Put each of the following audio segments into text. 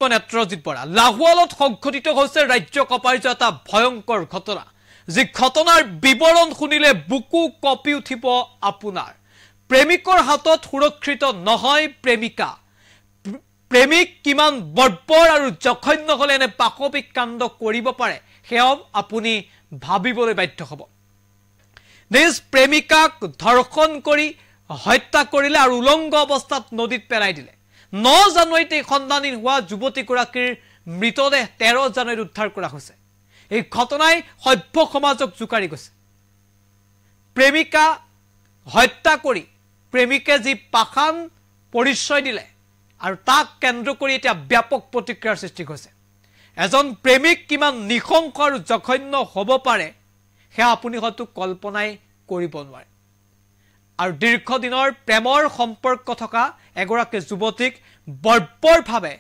নেত্ৰজিৎ বৰা লাহোৱালত সংঘটিত হৈছে ৰাজ্য কপাৰ্য এটা ভয়ংকৰ ঘটনা যি ঘটনাৰ বিৱৰণ শুনিলে বুকু কপি উঠিব আপোনাৰ প্ৰেমিকৰ হাতত সুৰক্ষিত নহয় প্ৰেমিকা প্ৰেমিক কিমান বৰ্বৰ আৰু জঘন্য হলে এনে পাশবিক কাণ্ড কৰিব পাৰে হেও আপুনি ভাবিবলৈ বাধ্য হ'ব নিজ প্ৰেমিকাক ধৰ্ষণ কৰি হত্যা কৰিলে আৰু উলংগ অৱস্থাত নদীত পেলাই দিলে 9 জানুৱাৰীতে খণ্ডানীন হোৱা যুৱতীগৰাকীৰ মৃতদেহ 13 জানুৱাৰীত উদ্ধাৰ কৰা হৈছে এই ঘটনাই সভ্য সমাজক জুকাৰি গৈছে প্ৰেমিকা হত্যা কৰি প্ৰেমিকে যি পাখান পৰিচয় দিলে আৰু তাক কেন্দ্ৰ কৰি এটা ব্যাপক প্ৰতিক্ৰিয়াৰ সৃষ্টি হৈছে এজন প্ৰেমিক কিমান নিখংক আৰু জঘন্য হ'ব পাৰে হেয়া আপুনি হয়তো কল্পনাই কৰিব নোৱাৰে আৰু দীৰ্ঘদিনৰ প্ৰেমৰ সম্পৰ্ক থকা এগৰাকী যুৱতীক বৰ্বৰভাৱে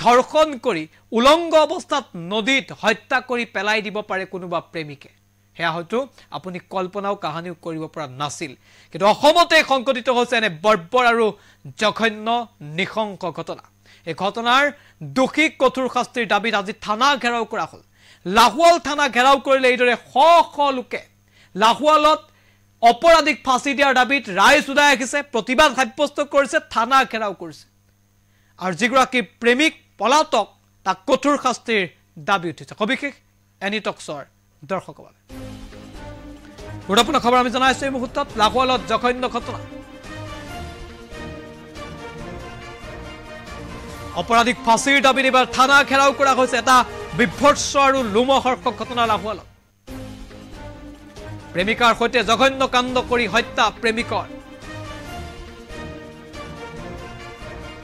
ধৰ্ষণ কৰি উলংগ অৱস্থাত নদীত হত্যা কৰি পেলাই দিব পাৰে কোনোবা প্ৰেমিকে হেয়া হয়তো আপুনি কল্পনাও কাহানিও কৰিব পৰা নাছিল কিন্তু অসমতে সংঘটিত হৈছে এনে বৰ্বৰ আৰু জঘন্য নিখংক ঘটনা এই ঘটনাৰ দোষী কঠোৰ শাস্তিৰ দাবীত আজি থানা ঘেৰাও কৰা হ'ল লাহোৱাল থানা ঘেৰাও কৰিলে এইদৰে শ লোকে লাহোৱালত অপৰাধীক ফাঁসি দিয়াৰ দাবীত ৰাইজ উদাই আহিছে প্ৰতিবাদ সাব্যস্ত কৰিছে থানা ঘেৰাও কৰিছে আৰু যিগৰাকী প্ৰেমিক পলাতক তাক কঠোৰ শাস্তিৰ দাবী উঠিছে সবিশেষ এনি টক্সৰ দৰ্শকৰ বাবে গুৰুত্বপূৰ্ণ খবৰ আমি জনাইছো এই মুহূৰ্তত লাহোৱালত জঘন্য ঘটনা অপৰাধীক ফাঁসিৰ দাবীত এবাৰ থানা ঘেৰাও কৰা হৈছে এটা বিভৎস আৰু লোমহৰ্ষক ঘটনা লাহোৱালত প্ৰেমিকাৰ সৈতে জঘন্য কাণ্ড কৰি হত্যা প্ৰেমিকৰ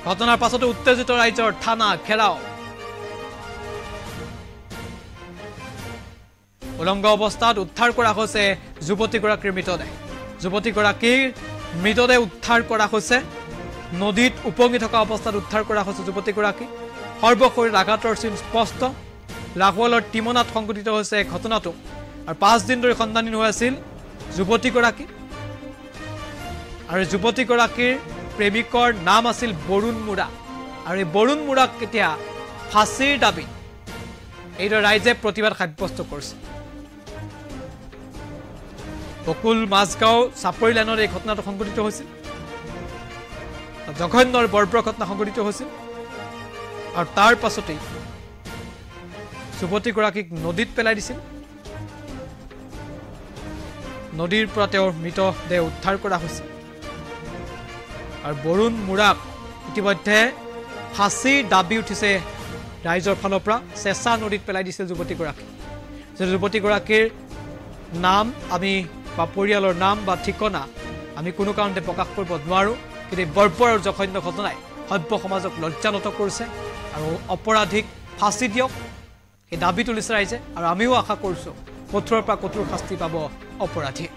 ঘটনাৰ পাছতে উত্তেজিত ৰাইজৰ থানা ঘেৰাও উলংগ অৱস্থাত উদ্ধাৰ কৰা হৈছে যুৱতীগৰাকীৰ মৃতদেহ উদ্ধাৰ কৰা হৈছে নদীত উপঙি থকা অৱস্থাত উদ্ধাৰ কৰা হৈছে যুৱতীগৰাকী সৰ্বশৰীৰ আঘাতৰ চিন স্পষ্ট লাহোৱালৰ টিমনাত সংঘটিত হৈছে ঘটনাটো আৰু 5 দিন ধৰি খণ্ডানীন হৈ আছিল যুৱতীগৰাকী আৰু যুৱতীগৰাকীৰ প্ৰেমিকৰ নাম আছিল বৰুণ মুৰা আৰু এই বৰুণ মুৰাক কেতিয়া ফাঁসিৰ দাবী এইদৰে ৰাইজে প্ৰতিবাদ সাব্যস্ত কৰিছে বকুল মাছগাঁও চাপৰি লাইনৰ এই ঘটনাটো সংঘটিত হৈছিল জঘন্যৰ বৰ্বৰ ঘটনা সংঘটিত হৈছিল আৰু তাৰ পাছতেই যুৱতীগৰাকীক নদীত পেলাই দিছিল নদীৰ পৰা তেওঁৰ মৃতদেহ উদ্ধাৰ কৰা হৈছে আৰু বৰুণ মুৰাক ইতিমধ্যে ফাঁসিৰ দাবী উঠিছে ৰাইজৰ ফালৰ পৰা চেঁচা নদীত পেলাই দিছিল যুৱতীগৰাকীৰ নাম আমি বা পৰিয়ালৰ নাম বা ঠিকনা আমি কোনো কাৰণতে প্ৰকাশ কৰিব নোৱাৰো কিন্তু বৰ্বৰ আৰু জঘন্য ঘটনাই সভ্য সমাজক লজ্জানত কৰিছে আৰু অপৰাধীক ফাঁসি দিয়ক এই দাবী তুলিছে ৰাইজে আৰু আমিও আশা কৰিছো কঠোৰৰ পৰা কঠোৰ শাস্তি পাব অপৰাধী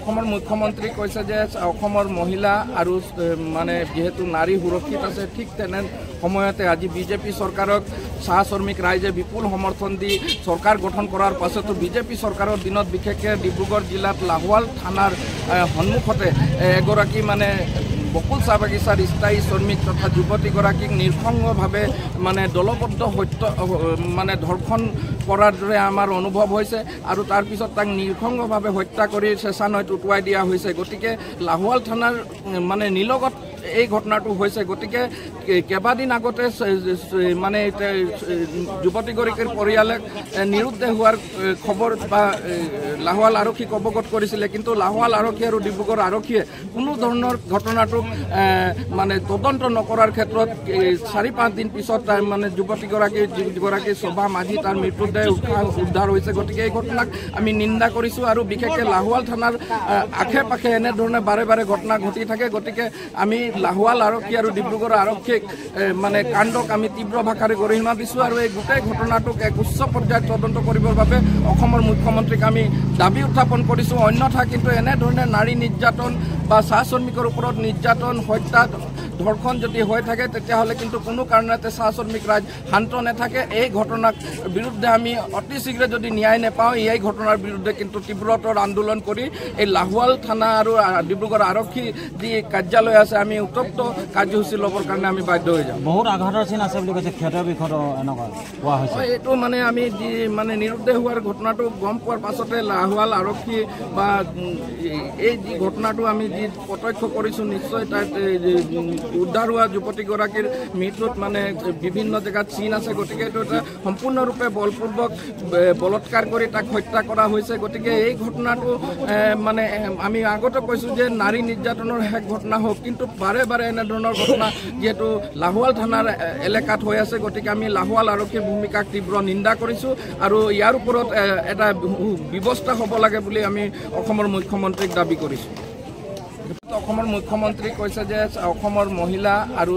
অসমৰ মুখ্যমন্ত্ৰী কৈছে যে অসমৰ মহিলা আৰু মানে যেহেতু নাৰী সুৰক্ষিত আছে ঠিক তেনে সময়তে আজি বিজেপি চৰকাৰক চাহ শ্ৰমিক ৰাইজে বিপুল সমৰ্থন দি চৰকাৰ গঠন কৰাৰ পাছতো বিজেপি চৰকাৰৰ দিনত বিশেষকৈ ডিব্ৰুগড় জিলাত লাহোৱাল থানাৰ সন্মুখতে এগৰাকী মানে বকুল চাহ বাগিচাৰ স্থায়ী শ্ৰমিক তথা যুৱতীগৰাকীক নিৰ্সংগভাৱে মানে দলবদ্ধ হত্যা মানে ধৰ্ষণ কৰাৰ দৰে আমাৰ অনুভৱ হৈছে আৰু তাৰপিছত তাক নিৰ্সংগভাৱে হত্যা কৰি চেঁচা নৈত উটুৱাই দিয়া হৈছে গতিকে লাহোৱাল থানাৰ মানে নিলগত এই ঘটনাটো হৈছে গতিকে কেইবাদিন আগতে মানে যুৱতীগৰাকীৰ পৰিয়ালে নিৰুদ্দেশ হোৱাৰ খবৰ বা লাহোৱাল আৰক্ষীক অৱগত কৰিছিলে কিন্তু লাহোৱাল আৰক্ষী আৰু ডিব্ৰুগড় আৰক্ষীয়ে কোনো ধৰণৰ ঘটনাটোক মানে তদন্ত নকৰাৰ ক্ষেত্ৰত 4-5 দিন পিছত মানে যুৱতীগৰাকী শোভা মাঝি তাৰ মৃতদেহ উদ্ধাৰ হৈছে গতিকে এই ঘটনাক আমি নিন্দা কৰিছোঁ আৰু বিশেষকৈ লাহোৱাল থানাৰ আশে পাশে এনেধৰণে বাৰে বাৰে ঘটনা ঘটি থাকে গতিকে আমি লাহোৱাল আৰক্ষী আৰু ডিব্ৰুগড় আৰক্ষীক মানে কাণ্ডক আমি তীব্ৰ ভাষাৰে গৰিহণা দিছোঁ আৰু এই গোটেই ঘটনাটোক এক উচ্চ পৰ্যায়ত তদন্ত কৰিবৰ বাবে অসমৰ মুখ্যমন্ত্ৰীক আমি দাবী উত্থাপন কৰিছোঁ। অন্যথা কিন্তু এনেধৰণে নাৰী নিৰ্যাতন বা চাহ শ্ৰমিকৰ ওপৰত নিৰ্যাতন, হত্যা, ধৰ্ষণ যদি হৈ থাকে তেতিয়াহ'লে কিন্তু কোনো কাৰণতে চাহ শ্ৰমিক ৰাইজ শান্ত নাথাকে। এই ঘটনাৰ বিৰুদ্ধে আমি অতি শীঘ্ৰে যদি ন্যায় নাপাওঁ এই ঘটনাৰ বিৰুদ্ধে কিন্তু তীব্ৰতৰ আন্দোলন কৰি এই লাহোৱাল থানা আৰু ডিব্ৰুগড় আৰক্ষী যি কাৰ্যালয় আছে আমি উত্তপ্ত কাৰ্যসূচী ল'বৰ কাৰণে আমি বাধ্য হৈ যাম। বহুত আঘাতৰ চিন আছে বুলি কৈছে, ক্ষত বিক্ষত এনেকুৱা কোৱা হৈছে। এইটো মানে আমি যি মানে নিৰুদ্দেশ হোৱাৰ ঘটনাটো গম পোৱাৰ পাছতে লাহোৱাল আৰক্ষী বা এই যি ঘটনাটো আমি যি প্ৰত্যক্ষ কৰিছোঁ নিশ্চয় তাত উদ্ধাৰ হোৱা যুৱতীগৰাকীৰ মৃত্যুত মানে বিভিন্ন জেগাত চিন আছে। গতিকে এইটো এটা সম্পূৰ্ণৰূপে বলপূৰ্বক বলৎকাৰ কৰি তাক হত্যা কৰা হৈছে। গতিকে এই ঘটনাটো মানে আমি আগতে কৈছোঁ যে নাৰী নিৰ্যাতনৰ শেষ ঘটনা হওক, কিন্তু বাৰে বাৰে এনেধৰণৰ ঘটনা যিহেতু লাহোৱাল থানাৰ এলেকাত হৈ আছে। গতিকে আমি লাহোৱাল আৰক্ষীৰ ভূমিকাক তীব্ৰ নিন্দা কৰিছোঁ আৰু ইয়াৰ ওপৰত এটা ব্যৱস্থা হ'ব লাগে বুলি আমি অসমৰ মুখ্যমন্ত্ৰীক দাবী কৰিছোঁ। অসমৰ মুখ্যমন্ত্ৰী কৈছে যে অসমৰ মহিলা আৰু